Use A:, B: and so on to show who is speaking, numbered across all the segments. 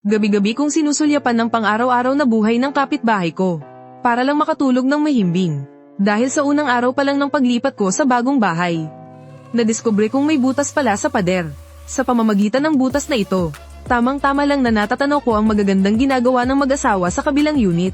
A: Gabi-gabi kong sinusulyapan ng pang-araw-araw na buhay ng kapitbahay ko. Para lang makatulog ng mahimbing. Dahil sa unang araw pa lang ng paglipat ko sa bagong bahay. Nadiskubre kong may butas pala sa pader. Sa pamamagitan ng butas na ito, tamang-tama lang na natatanaw ko ang magagandang ginagawa ng mag-asawa sa kabilang unit.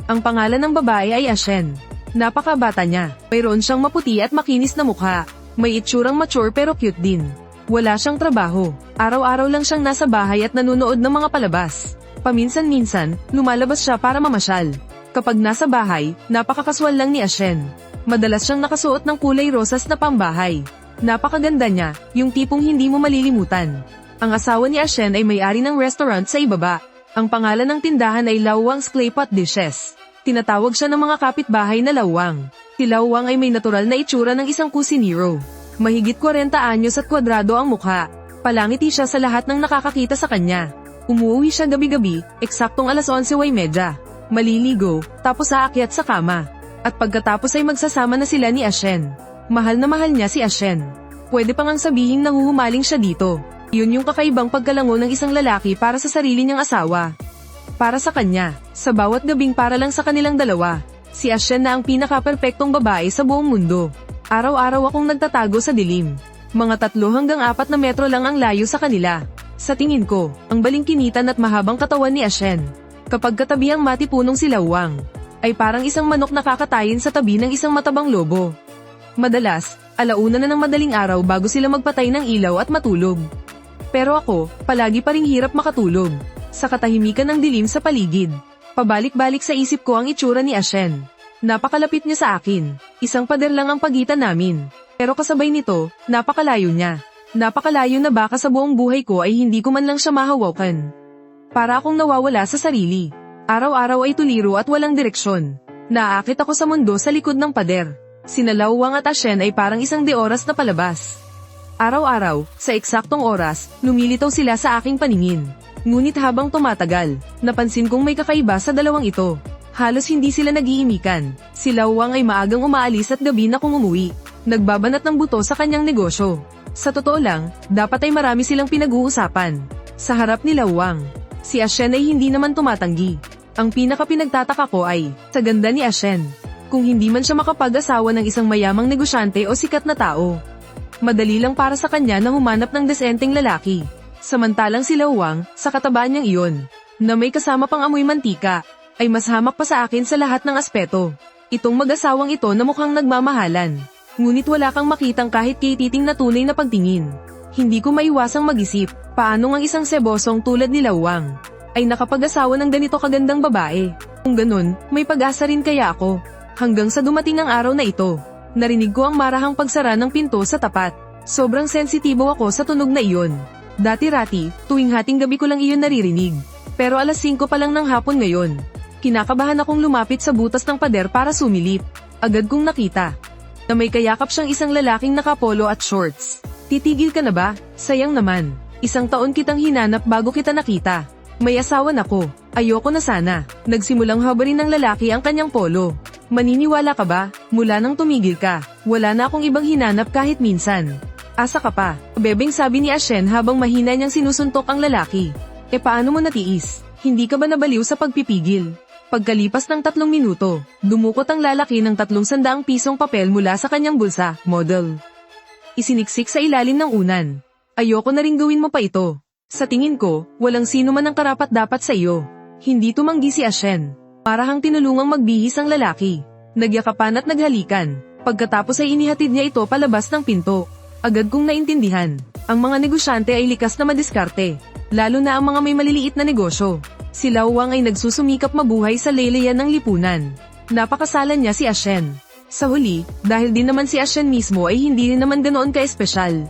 A: Ang pangalan ng babae ay Ashen. Napakabata niya. Mayroon siyang maputi at makinis na mukha. May itsurang mature pero cute din. Wala siyang trabaho. Araw-araw lang siyang nasa bahay at nanunood ng mga palabas. Paminsan-minsan, lumalabas siya para mamasyal. Kapag nasa bahay, napakakaswal lang ni Ashen. Madalas siyang nakasuot ng kulay rosas na pambahay. Napakaganda niya, yung tipong hindi mo malilimutan. Ang asawa ni Ashen ay may-ari ng restaurant sa ibaba. Ang pangalan ng tindahan ay Lawang's Clay Pot Dishes. Tinatawag siya ng mga kapitbahay na Lawang. Si Lawang ay may natural na itsura ng isang kusinero. Mahigit 40 anyos at kwadrado ang mukha. Palangiti siya sa lahat ng nakakakita sa kanya. Umuwi siya gabi-gabi, eksaktong alas 11:30. Maliligo, tapos aakyat sa kama. At pagkatapos ay magsasama na sila ni Ashen. Mahal na mahal niya si Ashen. Pwede pa ngang sabihing nanguhumaling siya dito. Yun yung kakaibang pagkalango ng isang lalaki para sa sarili niyang asawa. Para sa kanya, sa bawat gabing para lang sa kanilang dalawa. Si Ashen na ang pinaka-perpektong babae sa buong mundo. Araw-araw akong nagtatago sa dilim. Mga 3 hanggang 4 na metro lang ang layo sa kanila. Sa tingin ko, ang balingkinitan at mahabang katawan ni Ashen. Kapag katabi ang matipunong si Lawang, ay parang isang manok na kakatayin sa tabi ng isang matabang lobo. Madalas, alauna na ng madaling araw bago sila magpatay ng ilaw at matulog. Pero ako, palagi pa ring hirap makatulog. Sa katahimikan ng dilim sa paligid, pabalik-balik sa isip ko ang itsura ni Ashen. Napakalapit niya sa akin. Isang pader lang ang pagitan namin. Pero kasabay nito, napakalayo niya. Napakalayo na baka sa buong buhay ko ay hindi ko man lang siya mahawakan. Para akong nawawala sa sarili. Araw-araw ay tuliro at walang direksyon. Naaakit ako sa mundo sa likod ng pader. Sina Lawang at Ashen ay parang isang oras na palabas. Araw-araw, sa eksaktong oras, lumilitaw sila sa aking paningin. Ngunit habang tumatagal, napansin kong may kakaiba sa dalawang ito. Halos hindi sila nag-iimikan. Si Lawang ay maagang umaalis at gabi na kung umuwi. Nagbabanat ng buto sa kanyang negosyo. Sa totoo lang, dapat ay marami silang pinag-uusapan. Sa harap ni Lawang, si Ashen ay hindi naman tumatanggi. Ang pinaka-pinagtataka ko ay, sa ganda ni Ashen. Kung hindi man siya makapag-asawa ng isang mayamang negosyante o sikat na tao. Madali lang para sa kanya na humanap ng desenteng lalaki. Samantalang si Lawang, sa katabaan niyang iyon, na may kasama pang amoy mantika, ay mas hamak pa sa akin sa lahat ng aspeto. Itong mag-asawang ito na mukhang nagmamahalan. Ngunit wala kang makitang kahit kititing na tunay na pagtingin. Hindi ko maiwasang mag-isip, paano ang isang sebosong tulad ni Lawang ay nakapag-asawa ng ganito kagandang babae. Kung ganun, may pag-asa rin kaya ako. Hanggang sa dumating ang araw na ito, narinig ko ang marahang pagsara ng pinto sa tapat. Sobrang sensitibo ako sa tunog na iyon. Dati-rati, tuwing hating gabi ko lang iyon naririnig. Pero alas 5 pa lang ng hapon ngayon. Kinakabahan akong lumapit sa butas ng pader para sumilip. Agad kong nakita na may kayakap siyang isang lalaking nakapolo at shorts. Titigil ka na ba? Sayang naman. 1 taon kitang hinanap bago kita nakita. May asawa na ko. Ayoko na sana. Nagsimulang habarin ng lalaki ang kanyang polo. Maniniwala ka ba? Mula nang tumigil ka, wala na akong ibang hinanap kahit minsan. Asa ka pa? Bebeng sabi ni Ashen habang mahina niyang sinusuntok ang lalaki. E paano mo natiis? Hindi ka ba nabaliw sa pagpipigil? Pagkalipas ng 3 minuto, dumukot ang lalaki ng 300 pisong papel mula sa kanyang bulsa, model. Isiniksik sa ilalim ng unan. Ayoko na rin gawin mo pa ito. Sa tingin ko, walang sino man ang karapat-dapat sa iyo. Hindi tumanggi si Ashen. Parahang tinulungang magbihis ang lalaki. Nagyakapan at naghalikan. Pagkatapos ay inihatid niya ito palabas ng pinto. Agad kong naintindihan. Ang mga negosyante ay likas na madiskarte. Lalo na ang mga may maliliit na negosyo. Si Lawang ay nagsusumikap mabuhay sa laylayan ng lipunan. Napakasalan niya si Ashen. Sa huli, dahil din naman si Ashen mismo ay hindi rin naman ganoon ka-espesyal.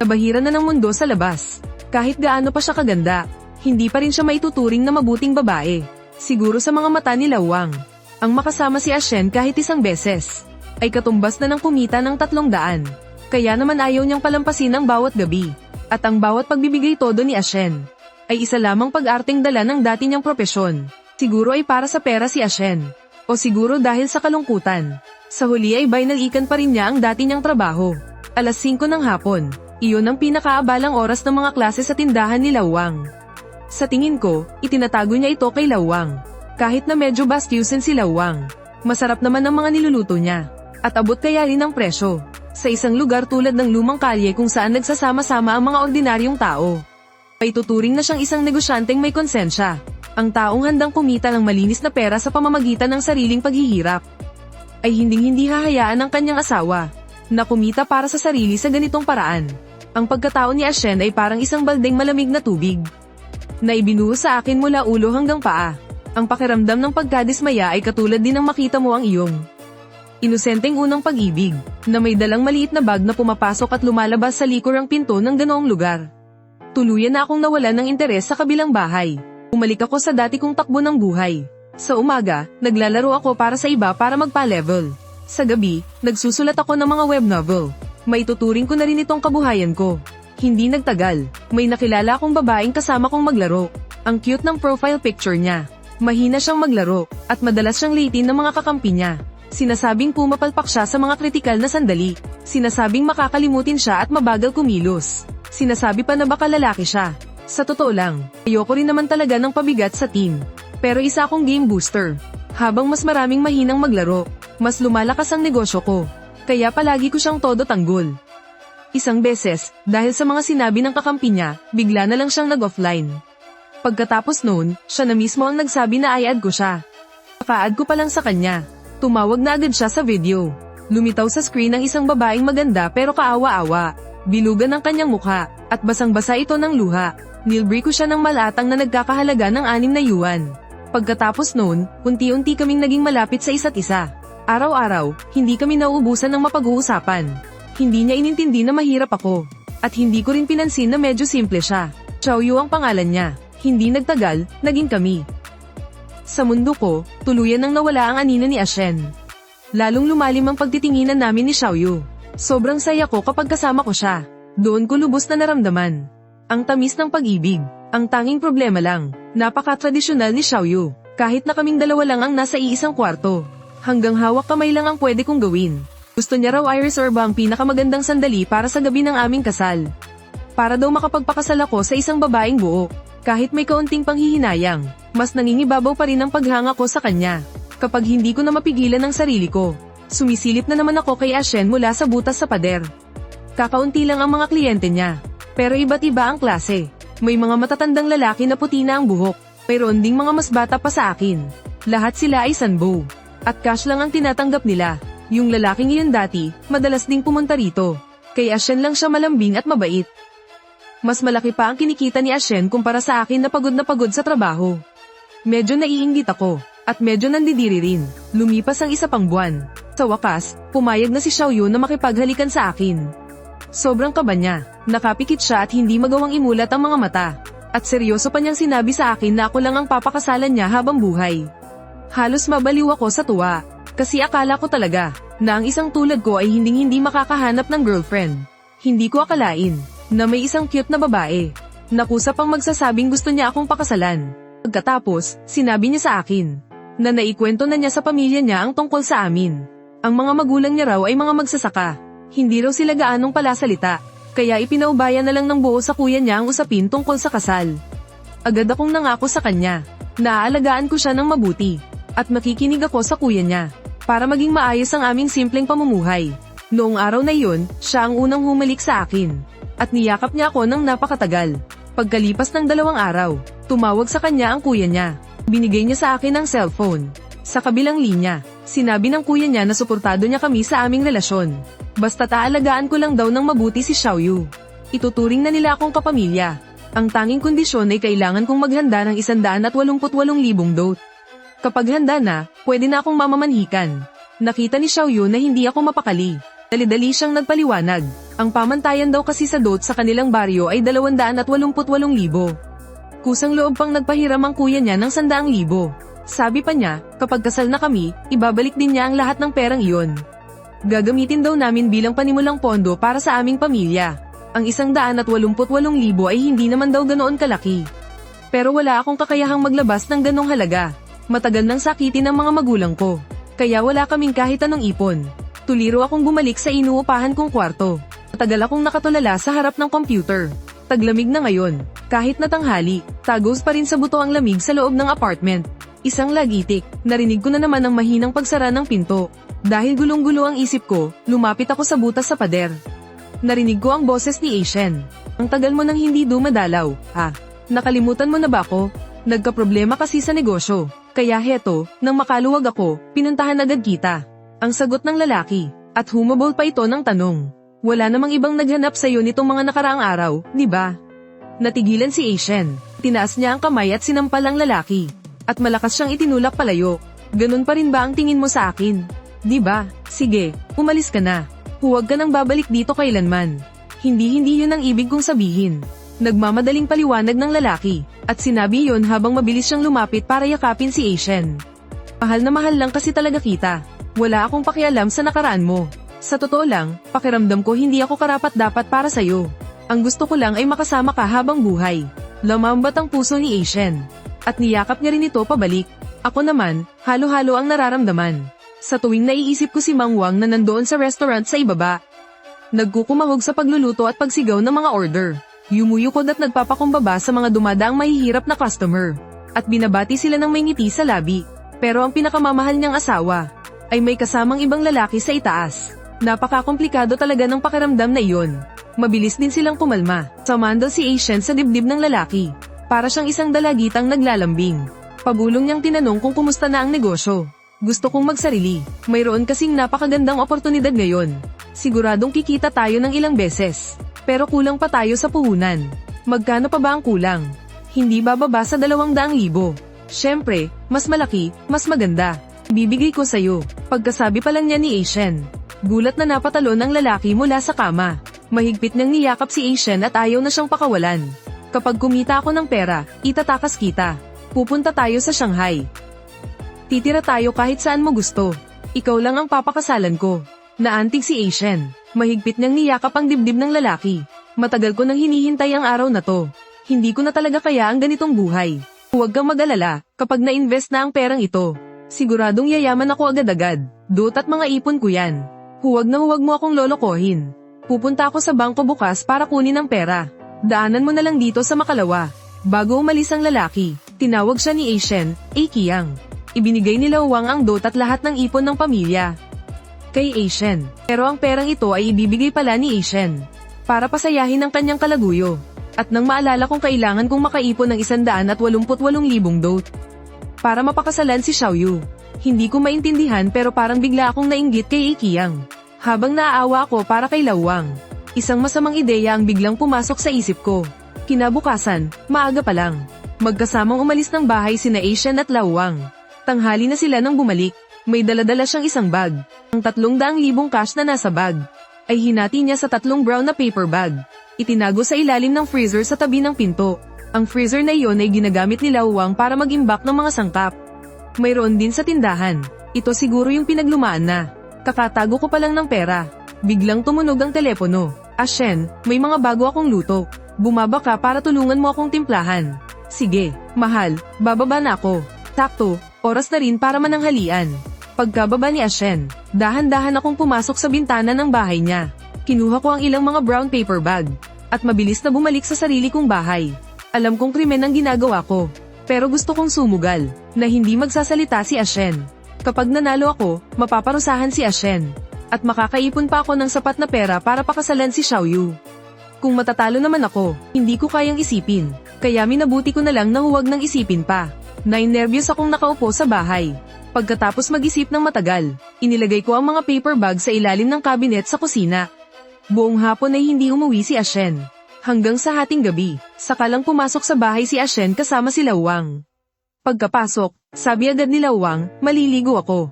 A: Nabahiran na ng mundo sa labas. Kahit gaano pa siya kaganda, hindi pa rin siya maituturing na mabuting babae. Siguro sa mga mata ni Lawang, ang makasama si Ashen kahit isang beses, ay katumbas na ng kumita ng 300. Kaya naman ayaw niyang palampasin ang bawat gabi. At ang bawat pagbibigay todo ni Ashen, ay isa lamang pag-arteng dala ng dati niyang propesyon. Siguro ay para sa pera si Ashen. O siguro dahil sa kalungkutan. Sa huli ay binalikan pa rin niya ang dati niyang trabaho. Alas 5 ng hapon, iyon ang pinakaabalang oras ng mga klase sa tindahan ni Lawang. Sa tingin ko, itinatago niya ito kay Lawang. Kahit na medyo bastyusin si Lawang, masarap naman ang mga niluluto niya. At abot kaya rin ang presyo. Sa isang lugar tulad ng lumang kalye kung saan nagsasama-sama ang mga ordinaryong tao, ay tuturing na siyang isang negosyanteng may konsensya. Ang taong handang kumita ng malinis na pera sa pamamagitan ng sariling paghihirap, ay hinding-hindi hahayaan ng kanyang asawa na kumita para sa sarili sa ganitong paraan. Ang pagkatao ni Ashen ay parang isang baldeng malamig na tubig na ibinuhos sa akin mula ulo hanggang paa. Ang pakiramdam ng pagkadismaya ay katulad din ng makita mo ang iyong inosenteng unang pag-ibig, na may dalang maliit na bag na pumapasok at lumalabas sa likurang pinto ng ganoong lugar. Tuluyan na akong nawalan ng interes sa kabilang bahay. Umalik ako sa dati kong takbo ng buhay. Sa umaga, naglalaro ako para sa iba para magpa-level. Sa gabi, nagsusulat ako ng mga web novel. Maituturing ko na rin itong kabuhayan ko. Hindi nagtagal, may nakilala akong babaeng kasama kong maglaro. Ang cute ng profile picture niya. Mahina siyang maglaro, at madalas siyang litin ng mga kakampi niya. Sinasabing pumapalpak siya sa mga kritikal na sandali. Sinasabing makakalimutin siya at mabagal kumilos. Sinasabi pa na baka lalaki siya. Sa totoo lang, ayoko rin naman talaga ng pabigat sa team. Pero isa akong game booster. Habang mas maraming mahinang maglaro, mas lumalakas ang negosyo ko. Kaya palagi ko siyang todo tanggol. Isang beses, dahil sa mga sinabi ng kakampi niya, bigla na lang siyang nag-offline. Pagkatapos noon, siya na mismo ang nagsabi na i-add ko siya. Ka-add ko pa lang sa kanya. Tumawag na agad siya sa video. Lumitaw sa screen ang isang babaeng maganda pero kaawa-awa. Bilugan ang kanyang mukha, at basang-basa ito ng luha. Nilbre ko siya ng malatang na nagkakahalaga ng 6 na yuan. Pagkatapos noon, unti-unti kaming naging malapit sa isa't isa. Araw-araw, hindi kami nauubusan ng mapag-uusapan. Hindi niya inintindi na mahirap ako. At hindi ko rin pinansin na medyo simple siya. Xiaoyu ang pangalan niya. Hindi nagtagal, naging kami. Sa mundo ko, tuluyan nang nawala ang anino ni Ashen. Lalong lumalim ang pagtitinginan namin ni Xiaoyu. Sobrang saya ko kapag kasama ko siya. Doon ko lubos na naramdaman ang tamis ng pag-ibig. Ang tanging problema lang, napaka-tradisyonal ni Xiaoyu. Kahit na kaming dalawa lang ang nasa iisang kwarto. Hanggang hawak kamay lang ang pwede kong gawin. Gusto niya raw iris orb ang pinakamagandang sandali para sa gabi ng aming kasal. Para daw makapagpakasal ako sa isang babaeng buo. Kahit may kaunting panghihinayang, mas nangingibabaw pa rin ang paghanga ko sa kanya. Kapag hindi ko na mapigilan ang sarili ko, sumisilip na naman ako kay Ashen mula sa butas sa pader. Kakaunti lang ang mga kliyente niya, pero iba't iba ang klase. May mga matatandang lalaki na puti na ang buhok, mayroon ding mga mas bata pa sa akin. Lahat sila ay sanbo, at cash lang ang tinatanggap nila. Yung lalaking iyon dati, madalas ding pumunta rito. Kay Ashen lang siya malambing at mabait. Mas malaki pa ang kinikita ni Ashen kumpara sa akin na pagod sa trabaho. Medyo naiinggit ako, at medyo nandidiri rin. Lumipas ang isa pang buwan. Sa wakas, pumayag na si Xiaoyu na makipaghalikan sa akin. Sobrang kaba niya, nakapikit siya at hindi magawang imulat ang mga mata. At seryoso pa niyang sinabi sa akin na ako lang ang papakasalan niya habang buhay. Halos mabaliw ako sa tuwa, kasi akala ko talaga, na ang isang tulad ko ay hinding-hindi makakahanap ng girlfriend. Hindi ko akalain na may isang cute na babae. Nakusap ang magsasabing gusto niya akong pakasalan. Pagkatapos, sinabi niya sa akin na naikwento na niya sa pamilya niya ang tungkol sa amin. Ang mga magulang niya raw ay mga magsasaka. Hindi raw sila gaanong palasalita, kaya ipinaubaya na lang ng buo sa kuya niya ang usapin tungkol sa kasal. Agad akong nangako sa kanya na aalagaan ko siya ng mabuti at makikinig ako sa kuya niya para maging maayos ang aming simpleng pamumuhay. Noong araw na iyon, siya ang unang humalik sa akin. At niyakap niya ako ng napakatagal. Pagkalipas ng 2 araw, tumawag sa kanya ang kuya niya. Binigay niya sa akin ang cellphone. Sa kabilang linya, sinabi ng kuya niya na suportado niya kami sa aming relasyon. Basta aalagaan ko lang daw ng mabuti si Xiaoyu. Ituturing na nila akong kapamilya. Ang tanging kondisyon ay kailangan kong maghanda ng 188,000 dot. Kapag handa na, pwede na akong mamamanhikan. Nakita ni Xiaoyu na hindi ako mapakali. Dali-dali siyang nagpaliwanag. Ang pamantayan daw kasi sa dot sa kanilang baryo ay 288,000. Kusang loob pang nagpahiram ang kuya niya ng 100,000. Sabi pa niya, kapag kasal na kami, ibabalik din niya ang lahat ng perang iyon. Gagamitin daw namin bilang panimulang pondo para sa aming pamilya. Ang 188,000 ay hindi naman daw ganoon kalaki. Pero wala akong kakayahang maglabas ng ganong halaga. Matagal nang sakitin ng mga magulang ko. Kaya wala kaming kahit anong ipon. Tuliro akong bumalik sa inuupahan kong kwarto. Matagal akong nakatulala sa harap ng computer. Taglamig na ngayon, Kahit na tanghali, tagos pa rin sa buto ang lamig sa loob ng apartment. Isang lagitik, narinig ko na naman ang mahinang pagsara ng pinto. Dahil gulong-gulo ang isip ko, lumapit ako sa butas sa pader. Narinig ko ang boses ni Asian. Ang tagal mo nang hindi dumadalaw, ha? Nakalimutan mo na ba ako? Nagkaproblema kasi sa negosyo. Kaya heto, nang makaluwag ako, pinuntahan agad kita. Ang sagot ng lalaki, at humabol pa ito ng tanong. Wala namang ibang naghanap sa'yo nitong mga nakaraang araw, di ba? Natigilan si Asian. Tinaas niya ang kamay at sinampal ang lalaki. At malakas siyang itinulak palayo. Ganun pa rin ba ang tingin mo sa akin? Di ba? Sige, umalis ka na. Huwag ka nang babalik dito kailanman. Hindi yun ang ibig kong sabihin. Nagmamadaling paliwanag ng lalaki. At sinabi yon habang mabilis siyang lumapit para yakapin si Asian. Mahal na mahal lang kasi talaga kita. Wala akong pakialam sa nakaraan mo. Sa totoo lang, pakiramdam ko hindi ako karapat-dapat para sa'yo. Ang gusto ko lang ay makasama ka habang buhay. Lumambat ang puso ni Asian. At niyakap niya rin ito pabalik. Ako naman, halo-halo ang nararamdaman. Sa tuwing naiisip ko si Mang Wang na nandoon sa restaurant sa ibaba. Nagkukumahog sa pagluluto at pagsigaw ng mga order. Yumuyukod at nagpapakumbaba sa mga dumadaang mahihirap na customer. At binabati sila ng may ngiti sa labi. Pero ang pinakamamahal niyang asawa ay may kasamang ibang lalaki sa itaas. Napakakomplikado talaga ng pakiramdam na iyon. Mabilis din silang pumalma. Sumandal si Asian sa dibdib ng lalaki. Para siyang isang dalagitang naglalambing. Pabulong niyang tinanong kung kumusta na ang negosyo. Gusto kong magsarili. Mayroon kasing napakagandang oportunidad ngayon. Siguradong kikita tayo ng ilang beses. Pero kulang pa tayo sa puhunan. Magkano pa ba ang kulang? Hindi bababa sa 200,000. Siyempre, mas malaki, mas maganda. Bibigay ko sa'yo. Pagkasabi pa lang niya ni Asian. Gulat na napatalon ang lalaki mula sa kama. Mahigpit niyang niyakap si Asian at ayaw na siyang pakawalan. Kapag kumita ako ng pera, itatakas kita. Pupunta tayo sa Shanghai. Titira tayo kahit saan mo gusto. Ikaw lang ang papakasalan ko. Naantig si Asian. Mahigpit niyang niyakap ang dibdib ng lalaki. Matagal ko nang hinihintay ang araw na to. Hindi ko na talaga kaya ang ganitong buhay. Huwag kang mag-alala, kapag na-invest na ang perang ito. Siguradong yayaman ako agad-agad. Dot at mga ipon ko yan. Huwag na huwag mo akong lolokohin. Pupunta ako sa bangko bukas para kunin ang pera. Daanan mo na lang dito sa makalawa. Bago umalis ang lalaki, tinawag siya ni Asian, Kiyang. Ibinigay ni Wang ang dot at lahat ng ipon ng pamilya kay Asian. Pero ang perang ito ay ibibigay pala ni Asian para pasayahin ang kanyang kalaguyo. At nang maalala kong kailangan kong makaipon ng 188,000 dot para mapakasalan si Xiaoyu. Hindi ko maintindihan pero parang bigla akong nainggit kay Kiyang. Habang naaawa ako para kay Wang. Isang masamang ideya ang biglang pumasok sa isip ko. Kinabukasan, maaga pa lang. Magkasamang umalis ng bahay sina Asian at Wang. Tanghali na sila nang bumalik. May daladala siyang isang bag. Ang 300,000 cash na nasa bag ay hinati niya sa 3 brown na paper bag. Itinago sa ilalim ng freezer sa tabi ng pinto. Ang freezer na iyon ay ginagamit ni Wang para mag-imbak ng mga sangkap. Mayroon din sa tindahan. Ito siguro yung pinaglumaan na. Kakatago ko pa lang ng pera. Biglang tumunog ang telepono. Asian, may mga bago akong luto. Bumaba ka para tulungan mo akong timplahan. Sige, mahal, bababa na ako. Takto, oras na rin para mananghalian. Pagkababa ni Asian, dahan-dahan akong pumasok sa bintana ng bahay niya. Kinuha ko ang ilang mga brown paper bag. At mabilis na bumalik sa sarili kong bahay. Alam kong krimen ang ginagawa ko. Pero gusto kong sumugal, na hindi magsasalita si Asian. Kapag nanalo ako, mapaparusahan si Asian. At makakaipon pa ako ng sapat na pera para pakasalan si Xiaoyu. Kung matatalo naman ako, hindi ko kayang isipin. Kaya minabuti ko na lang na huwag nang isipin pa. Nainervyos akong nakaupo sa bahay. Pagkatapos mag-isip ng matagal, inilagay ko ang mga paper bag sa ilalim ng cabinet sa kusina. Buong hapon ay hindi umuwi si Asian. Hanggang sa hating gabi, saka lang pumasok sa bahay si Asian kasama si Wang. Pagkapasok, sabi agad ni Wang, maliligo ako.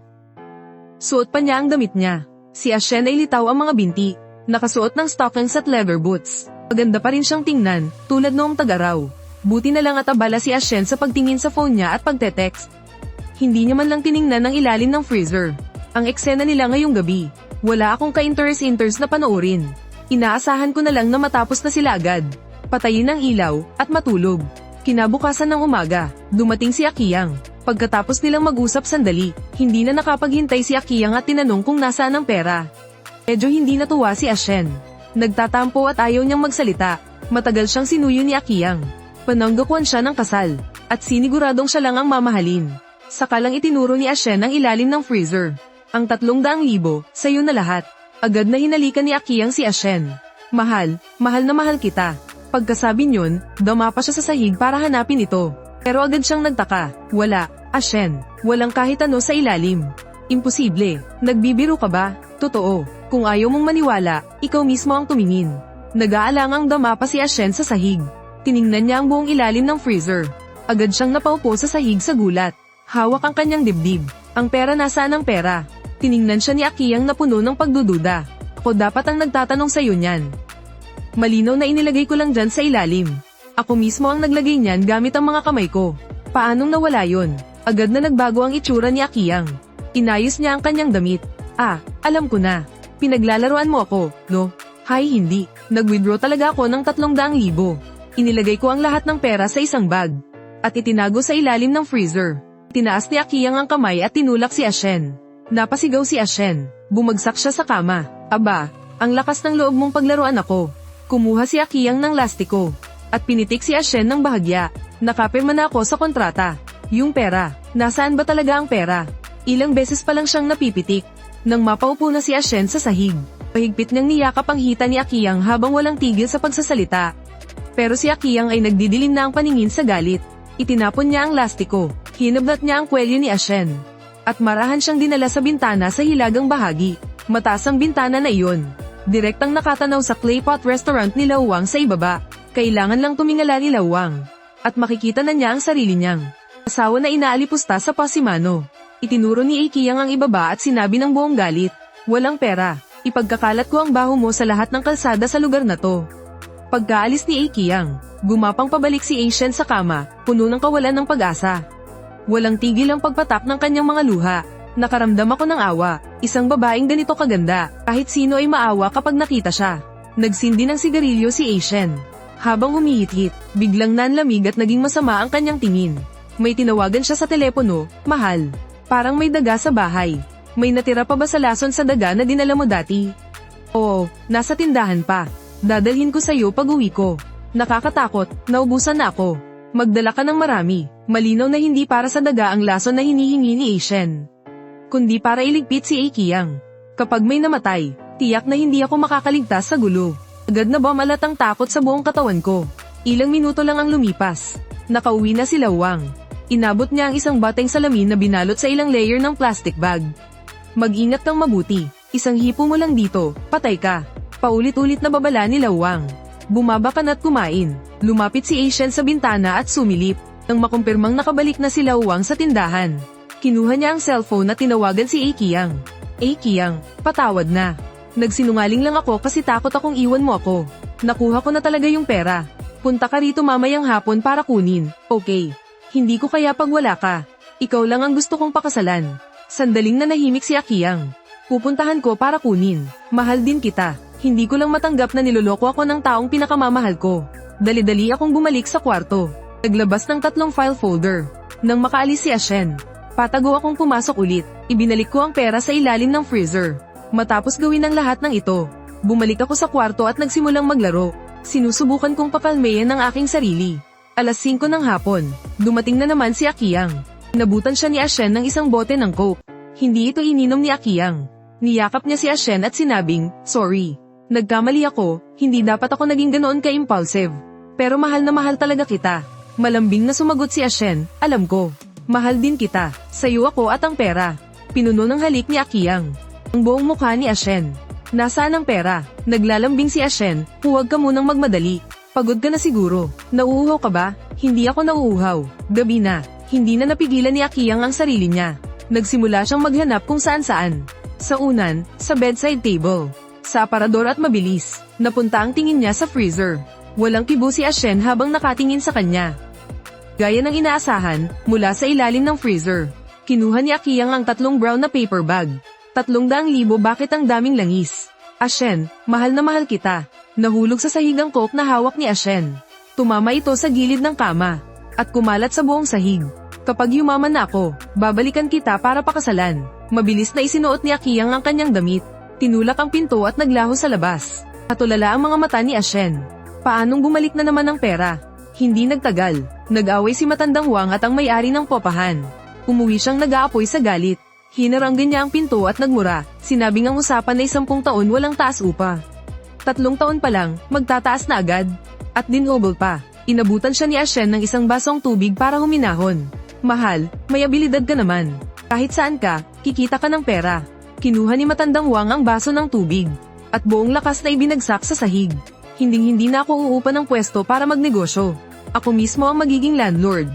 A: Suot pa niya ang damit niya. Si Asian ay litaw ang mga binti, nakasuot ng stockings at leather boots. Maganda pa rin siyang tingnan, tulad noong tagaraw. Buti na lang at abala si Asian sa pagtingin sa phone niya at pagte-text. Hindi niya man lang tiningnan ang ilalim ng freezer. Ang eksena nila ngayong gabi, wala akong ka-interest na panoorin. Inaasahan ko na lang na matapos na sila agad. Patayin ang ilaw, at matulog. Kinabukasan ng umaga, dumating si Kiyang. Pagkatapos nilang mag-usap sandali, hindi na nakapaghintay si Kiyang at tinanong kung nasaan ang pera. Medyo hindi natuwa si Asian. Nagtatampo at ayaw niyang magsalita. Matagal siyang sinuyo ni Kiyang. Pananggakuan siya ng kasal, at siniguradong siya lang ang mamahalin. Saka lang itinuro ni Ashen ang ilalim ng freezer. Ang 300,000, sa'yo na lahat. Agad na hinalikan ni Akiyang si Ashen. Mahal na mahal kita. Pagkasabi niyon, dama pa siya sa sahig para hanapin ito. Pero agad siyang nagtaka. Wala, Ashen. Walang kahit ano sa ilalim. Imposible. Nagbibiro ka ba? Totoo. Kung ayaw mong maniwala, ikaw mismo ang tumingin. Nag-aalangang dama pa si Ashen sa sahig. Tiningnan niya ang buong ilalim ng freezer. Agad siyang napaupo sa sahig sa gulat. Hawak ang kanyang dibdib. Ang pera, nasaan ang pera? Tiningnan siya ni Akiyang na puno ng pagdududa. Ako dapat ang nagtatanong sa'yo niyan. Malinaw na inilagay ko lang dyan sa ilalim. Ako mismo ang naglagay niyan gamit ang mga kamay ko. Paanong nawala yon? Agad na nagbago ang itsura ni Akiyang. Inayos niya ang kanyang damit. Alam ko na. Pinaglalaruan mo ako, no? Hay, hindi. Nag-withdraw talaga ako ng 300,000. Inilagay ko ang lahat ng pera sa isang bag. At itinago sa ilalim ng freezer. Tinaas ni Akiyang ang kamay at tinulak si Ashen. Napasigaw si Ashen. Bumagsak siya sa kama. Aba, ang lakas ng loob mong paglaruan ako. Kumuha si Akiyang ng lastiko. At pinitik si Ashen ng bahagya. Nakapirma na ako sa kontrata. Yung pera, nasaan ba talaga ang pera? Ilang beses pa lang siyang napipitik. Nang mapaupo na si Ashen sa sahig. Pahigpit niyang niyakap ang hita ni Akiyang habang walang tigil sa pagsasalita. Pero si Akiyang ay nagdidilim na ang paningin sa galit. Itinapon niya ang lastiko. Hinablat niya ang kwelyo ni Ashen. At marahan siyang dinala sa bintana sa hilagang bahagi. Mataas ang bintana na iyon. Direktang nakatanaw sa Claypot Restaurant ni Lawang sa ibaba. Kailangan lang tumingala ni Lawang. At makikita na niya ang sarili niyang asawa na inaalipusta sa pasimano. Itinuro ni Akiyang ang ibaba at sinabi ng buong galit. Walang pera. Ipagkakalat ko ang baho mo sa lahat ng kalsada sa lugar na to. Pagkaalis ni Akiyang, gumapang pabalik si Ashen sa kama, puno ng kawalan ng pag-asa. Walang tigil ang pagpatak ng kanyang mga luha. Nakaramdam ako ng awa. Isang babaeng ganito kaganda, kahit sino ay maawa kapag nakita siya. Nagsindi ng sigarilyo si Ashen. Habang humihit-hit, biglang nanlamig at naging masama ang kanyang tingin. May tinawagan siya sa telepono. Mahal. Parang may daga sa bahay. May natira pa ba sa lason sa daga na dinala mo dati? Oo, nasa tindahan pa. Dadalhin ko sa'yo pag uwi ko. Nakakatakot, naubusan na ako. Magdala ka ng marami. Malinaw na hindi para sa daga ang lason na hinihingi ni Ashen. Kundi para iligpit si Akiyang. Kapag may namatay, tiyak na hindi ako makakaligtas sa gulo. Agad na bumalat ang takot sa buong katawan ko. Ilang minuto lang ang lumipas. Nakauwi na si Lawang. Inabot niya ang isang bateng salamin na binalot sa ilang layer ng plastic bag. Mag-ingat kang mabuti. Isang hipo mo lang dito, patay ka. Paulit-ulit na babala ni Lawang. Bumaba ka na't kumain. Lumapit si Ashen sa bintana at sumilip. Nang makumpirmang nakabalik na si Lawang sa tindahan. Kinuha niya ang cellphone at tinawagan si Akiyang. Akiyang, patawad na. Nagsinungaling lang ako kasi takot akong iwan mo ako. Nakuha ko na talaga yung pera. Punta ka rito mamayang hapon para kunin, okay? Hindi ko kaya pag wala ka. Ikaw lang ang gusto kong pakasalan. Sandaling nanahimik si Akiyang. Pupuntahan ko para kunin. Mahal din kita. Hindi ko lang matanggap na niloloko ako ng taong pinakamamahal ko. Dali-dali akong bumalik sa kwarto. Naglabas ng 3 file folder. Nang makaalis si Ashen, patago akong pumasok ulit. Ibinalik ko ang pera sa ilalim ng freezer. Matapos gawin ang lahat ng ito, bumalik ako sa kwarto at nagsimulang maglaro. Sinusubukan kong pakalmayan ang aking sarili. Alas 5 ng hapon, dumating na naman si Akiyang. Nabutan siya ni Ashen ng isang bote ng Coke. Hindi ito ininom ni Akiyang. Niyakap niya si Ashen at sinabing, sorry. Nagkamali ako, hindi dapat ako naging ganoon ka-impulsive. Pero mahal na mahal talaga kita. Malambing na sumagot si Ashen, alam ko. Mahal din kita, sayo ako at ang pera. Pinuno ng halik ni Akiyang ang buong mukha ni Ashen. Nasaan ang pera? Naglalambing si Ashen, huwag ka munang magmadali. Pagod ka na siguro. Nauuhaw ka ba? Hindi ako nauuhaw. Gabi na. Hindi na napigilan ni Akiyang ang sarili niya. Nagsimula siyang maghanap kung saan-saan. Sa unan, sa bedside table. Sa aparador at mabilis. Napunta ang tingin niya sa freezer. Walang kibo si Ashen habang nakatingin sa kanya. Gaya ng inaasahan, mula sa ilalim ng freezer. Kinuha ni Akiyang ang 3 brown na paper bag. 300,000 bakit ang daming langis? Ashen, mahal na mahal kita. Nahulog sa sahig ang Coke na hawak ni Ashen. Tumama ito sa gilid ng kama. At kumalat sa buong sahig. Kapag yumaman na ako, babalikan kita para pakasalan. Mabilis na isinuot ni Akiyang ang kanyang damit. Tinulak ang pinto at naglaho sa labas. Natulala ang mga mata ni Ashen. Paanong bumalik na naman ang pera? Hindi nagtagal, nag-away si matandang Wang at ang may-ari ng popahan. Umuwi siyang nag-aapoy sa galit. Hinaranggan niya ang pinto at nagmura, sinabing ang usapan ay 10 taon walang taas upa. 3 taon pa lang, magtataas na agad. At dinhobol pa, inabutan siya ni Ashen ng isang basong tubig para huminahon. Mahal, may abilidad ka naman. Kahit saan ka, kikita ka ng pera. Kinuha ni matandang Wang ang baso ng tubig. At buong lakas na ibinagsak sa sahig. Hinding-hindi na ako uupa ng pwesto para magnegosyo. Ako mismo ang magiging landlord.